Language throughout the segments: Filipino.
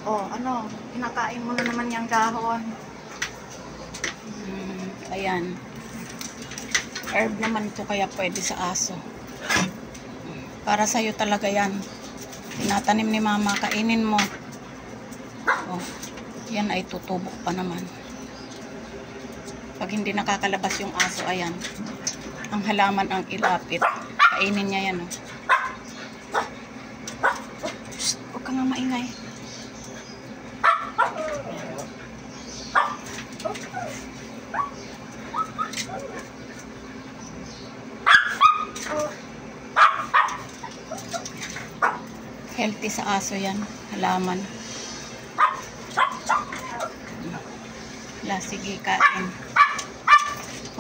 Oh, ano, kinakain mo na naman yung dahon. Ayan. Herb naman to, kaya pwede sa aso. Para sa'yo talaga yan. Tinatanim ni mama, kainin mo. Oh, yan ay tutubo pa naman. Pag hindi nakakalabas yung aso, ayan. Ang halaman ang ilapit. Kainin niya yan. Oh. Shh, huwag ka nga maingay. Healthy sa aso yan, halaman. Wala, sige, kain.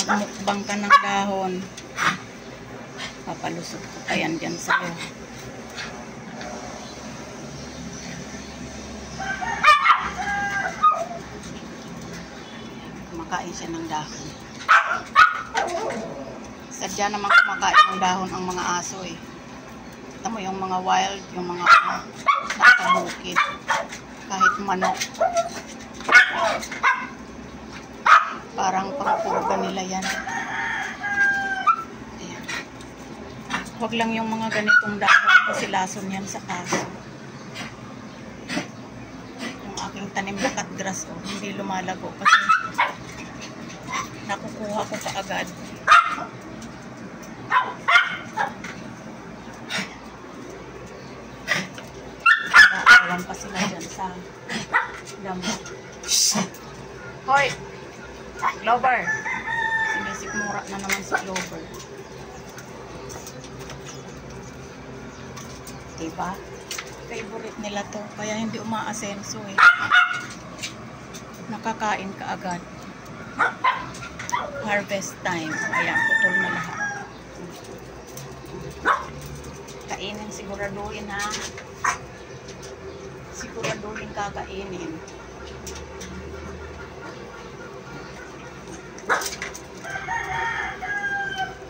Magmukbang ka ng dahon. Papalusot ko pa yan dyan sa'yo. Kumakain siya ng dahon. Sadya naman kumakain ng dahon ang mga aso eh. Kita mo yung mga wild, yung mga nasa bukid, kahit manok, parang pangpurga nila yan. Ayan. Huwag lang yung mga ganitong dahon kasi lason yan sa aso. Yung aking tanim na cutgrass, oh, hindi lumalago kasi nakukuha ko pa agad. Awan pa sila dyan sa damo. Hoy! Clover! Sinisikmura na naman si Clover. Diba? Favorite nila to. Kaya hindi umaasenso eh. Nakakain ka agad. Harvest time. Ayan, putol na lahat. Kainin, siguraduhin ha. Siguraduhin kakainin.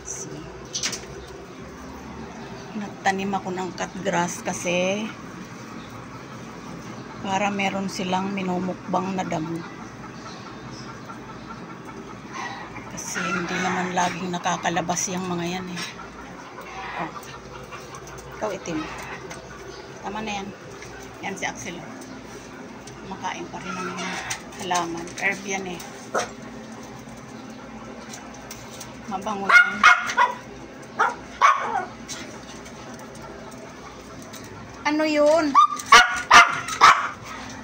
See. Nagtanim ako ng cutgrass kasi para meron silang minumukbang na damo. Kasi hindi naman laging nakakalabas yung mga yan eh. Oh. Ikaw itim. Tama na yan. Yan si Axel. Makain pa rin ng mga halaman. Herb yan eh. Mabango yan. Ano yun?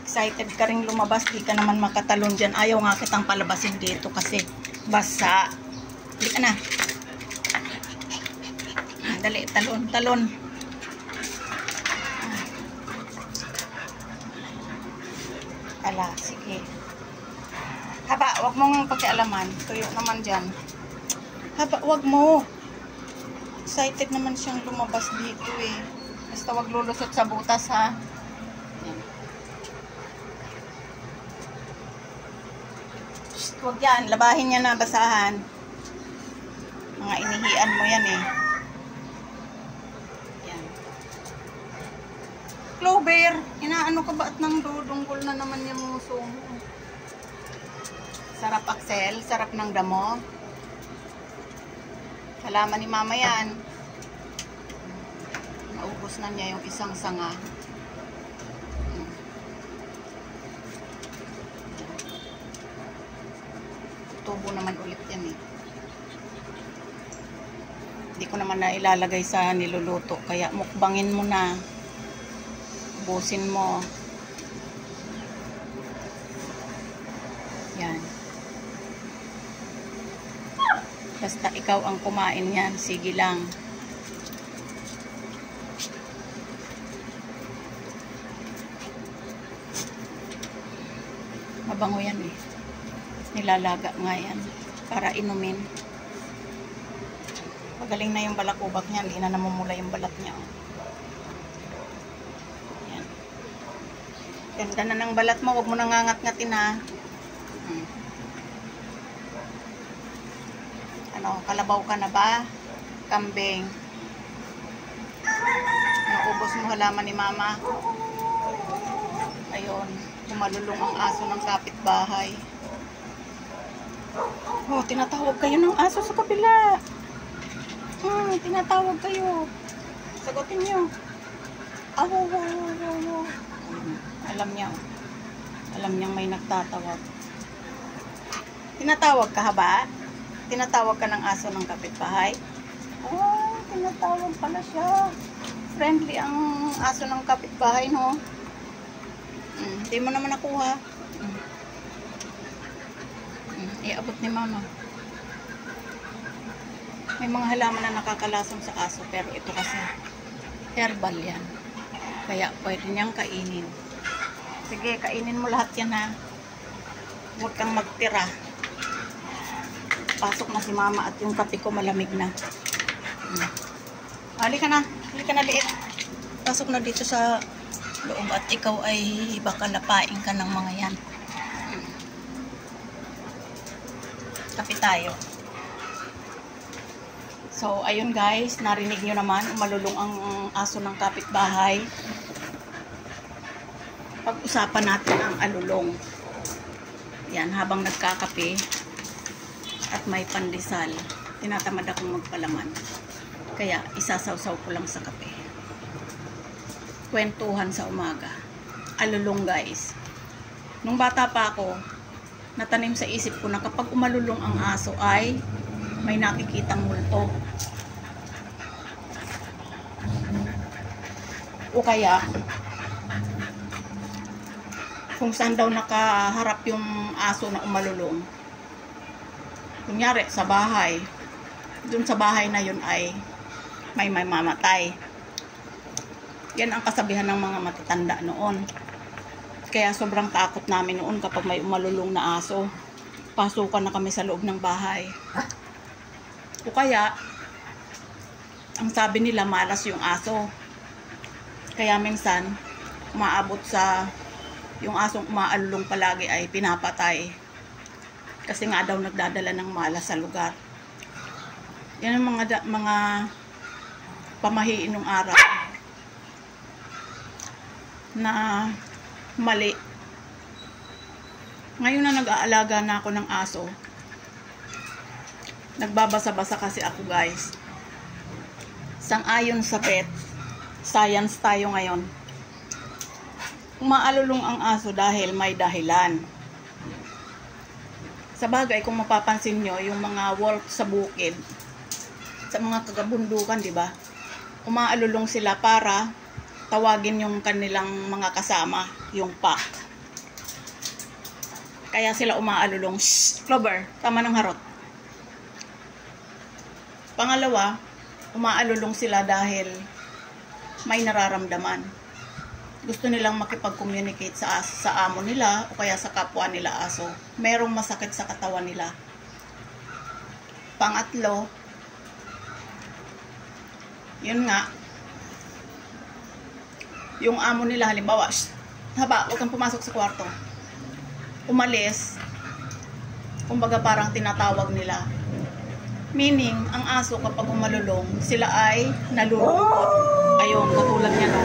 Excited ka rin lumabas. Di ka naman makatalon dyan. Ayaw nga kitang palabasin dito kasi basa. Di ka na. Dali, talon, talon. Ala, sige. Haba, wag mong pakialaman. Tuyo naman dyan. Haba, wag mo. Excited naman siyang lumabas dito eh. Basta wag lulusot sa butas ha. Yan. Shh, wag yan. Labahin niya na, basahan. Mga inihian mo yan eh. Clover, inaano ka ba at nang dudunggol na naman yung muso mo? Sarap Axel, sarap ng damo. Halaman ni mama yan. Naubos na niya yung isang sanga. Tubo naman ulit yan eh. Hindi ko naman na ilalagay sa niluluto, kaya mukbangin mo na. Ubusin mo. Yan. Basta ikaw ang kumain yan. Sige lang. Mabango yan eh. Nilalaga nga yan. Para inumin. Pagaling na yung balakubak niya. Hindi na namumula yung balat niya. Oh. Ganda na ng balat mo, huwag mo nang ngangat-ngatin ha. Ano, kalabaw ka na ba? Kambing. Naubos mo halaman ni mama. Ayun. umalulong ang aso ng kapitbahay. Oh, tinatawag kayo ng aso sa kabila. Tinatawag kayo. Sagutin nyo. Awo. Alam niya. Alam niyang may nagtatawag. Tinatawag ka ba? Tinatawag ka ng aso ng kapitbahay? Oh, tinatawag pala siya. Friendly ang aso ng kapitbahay, no? Hindi mo naman nakuha. Iabot ni mama. May mga halaman na nakakalasong sa aso, pero ito kasi herbal yan. Kaya pwede niyang kainin. Sige, kainin mo lahat yan, ha. Huwag kang magtira. Pasok na si mama at yung kape ko malamig na. Halika na. Halika na, liit. Pasok na dito sa loob at ikaw ay baka lapain ka ng mga yan. Kape tayo. So, ayun guys, narinig nyo naman, umalulong ang aso ng kapitbahay. Pag-usapan natin ang alulong. Yan, habang nagkakape at may pandesal, tinatamad akong magpalaman. Kaya, isasawsaw ko lang sa kape. Kwentuhan sa umaga. Alulong guys. Nung bata pa ako, natanim sa isip ko na kapag umalulong ang aso ay may nakikitang multo. O kaya, kung saan daw nakaharap yung aso na umalulong. Kunyari, sa bahay. Dun sa bahay na yun ay may mamatay. Yan ang kasabihan ng mga matatanda noon. Kaya sobrang takot namin noon kapag may umalulong na aso. Pasukan na kami sa loob ng bahay. O kaya, ang sabi nila malas yung aso. Kaya minsan, umaabot sa yung asong umaalulong palagi ay pinapatay. Kasi nga daw nagdadala ng malas sa lugar. Yan ang mga pamahiin ng araw na mali. Ngayon na nag-aalaga na ako ng aso, nagbabasa-basa kasi ako guys. Sang-ayon sa pet science tayo ngayon, umaalulong ang aso dahil may dahilan. Sa bagay, kung mapapansin nyo, yung mga wolf sa bukid, sa mga kagabundukan, di ba? Umaalulong sila para tawagin yung kanilang mga kasama, yung pack. Kaya sila umaalulong. Shh, Clover, tama ng harot. Pangalawa, umaalulong sila dahil may nararamdaman. Gusto nilang makipag-communicate sa amo nila o kaya sa kapwa nila aso. Merong masakit sa katawan nila. Pangatlo, yun nga, yung amo nila halimbawa, haba, huwag kang pumasok sa kwarto. Umalis, kumbaga parang tinatawag nila. Meaning, ang aso kapag umalulong, sila ay nalulungkot. Ayun, katulad niya no.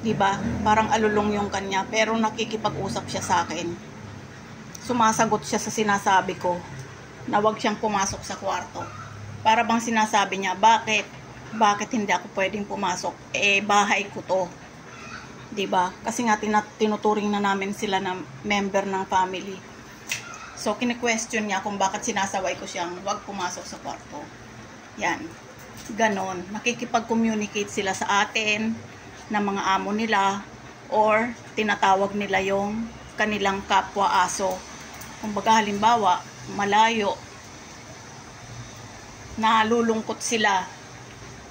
Diba? Parang alulong yung kanya, pero nakikipag-usap siya sa akin. Sumasagot siya sa sinasabi ko na huwag siyang pumasok sa kwarto. Para bang sinasabi niya, bakit hindi ako pwedeng pumasok? Eh, bahay ko to. Diba? Kasi nga tinuturing na namin sila na member ng family. So, kine-question niya kung bakit sinasaway ko siyang huwag pumasok sa kwarto. Yan. Ganon. Nakikipag-communicate sila sa atin ng mga amo nila or tinatawag nila yung kanilang kapwa aso. Kumbaga halimbawa, malayo, nalulungkot sila,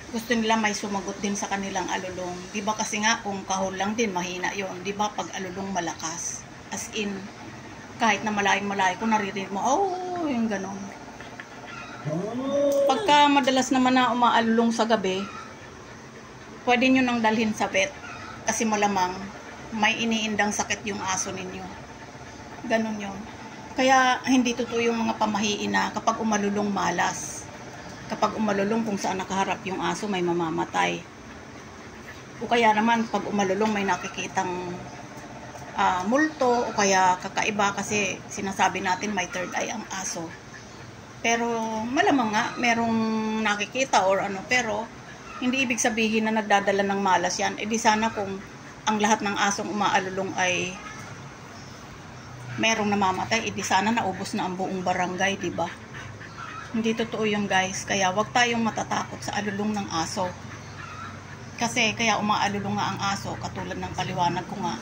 gusto nila may sumagot din sa kanilang alulong. Diba kasi nga kung kahol lang din, mahina yon. Diba pag alulong malakas, as in kahit na malayo-malayo kung naririnig mo, oh, yung ganon. Pagka madalas naman na umaalulong sa gabi, pwede nyo nang dalhin sa vet kasi malamang may iniindang sakit yung aso ninyo. Ganon yun. Kaya hindi totoo yung mga pamahiin na kapag umalulong malas. Kapag umalulong kung saan nakaharap yung aso may mamamatay. O kaya naman pag umalulong may nakikitang multo o kaya kakaiba kasi sinasabi natin may third eye ang aso. Pero malamang nga merong nakikita or ano, pero hindi ibig sabihin na nagdadala ng malas yan. E di sana kung ang lahat ng asong umaalulong ay merong namamatay, e di sana naubos na ang buong barangay, di ba? Hindi totoo yun, guys. Kaya wag tayong matatakot sa alulong ng aso. Kasi kaya umaalulong nga ang aso, katulad ng paliwanag ko nga,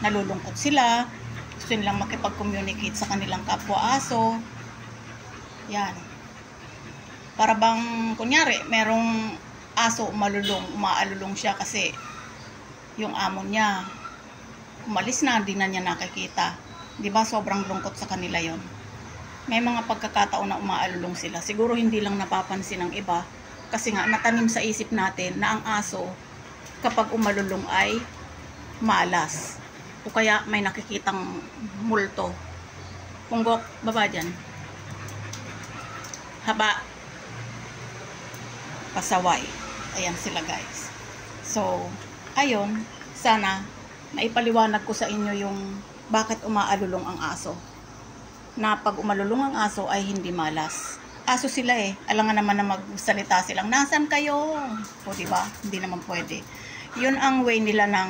nalulungkot sila, gusto nilang makipag-communicate sa kanilang kapwa aso. Yan. Para bang, kunyari, merong aso umaalulong siya kasi yung amo niya umalis na, hindi na niya nakikita. Diba? Sobrang lungkot sa kanila yon. May mga pagkakataon na umaalulong sila. Siguro hindi lang napapansin ng iba kasi nga natanim sa isip natin na ang aso kapag umalulong ay malas o kaya may nakikitang multo. Punggok, baba dyan. Haba, pasaway. Ayan sila, guys. So, ayun, sana naipaliwanag ko sa inyo yung bakit umaalulong ang aso. Na pag umalulong ang aso ay hindi malas. Aso sila eh. Alangan naman na magsalita silang, nasan kayo? O diba? Hindi naman pwede. Yun ang way nila ng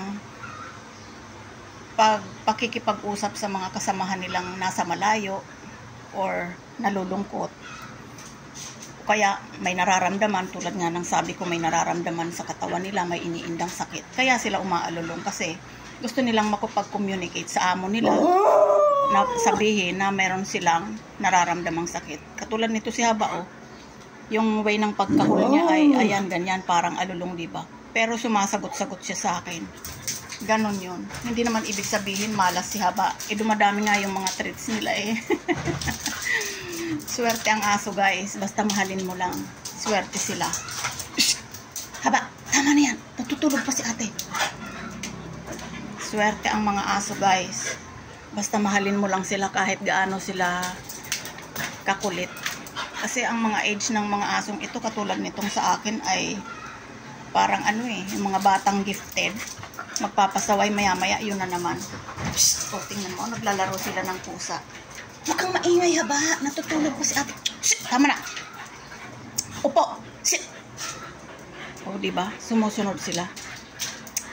pakikipag-usap sa mga kasamahan nilang nasa malayo or nalulungkot. Kaya may nararamdaman, tulad nga ng sabi ko, may nararamdaman sa katawan nila, may iniindang sakit. Kaya sila umaalulong kasi gusto nilang makapag-communicate sa amo nila na sabihin na meron silang nararamdamang sakit. Katulad nito si Haba, oh. Yung way ng pagkahuli niya ay ayan, ganyan, parang alulong, diba? Pero sumasagot-sagot siya sa akin. Ganon yun. Hindi naman ibig sabihin malas si Haba. Dumadami nga yung mga treats nila eh. Swerte ang aso, guys. Basta mahalin mo lang. Swerte sila. Shh! Haba, tama na yan. Natutulog pa si ate. Swerte ang mga aso, guys. Basta mahalin mo lang sila kahit gaano sila kakulit. Kasi ang mga age ng mga asong ito, katulad nitong sa akin, ay parang ano eh, yung mga batang gifted. Magpapasaway maya-maya, yun na naman. Shh! O, tingnan mo, naglalaro sila ng pusa. Huwag kang maingay, Haba. Natutulog pa si ate. Shh! Tama na. Upo. Shh! O, diba? Sumusunod sila.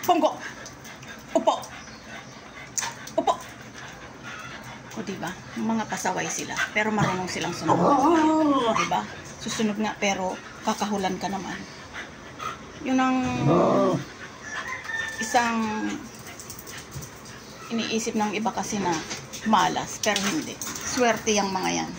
Punggo. Upo. Upo. O, diba? Mga pasaway sila. Pero marunong silang sunod. O, diba? Susunod nga, pero kakahulan ka naman. Yun ang isang iniisip ng iba kasi na malas, pero hindi. Swerte yung mga yan.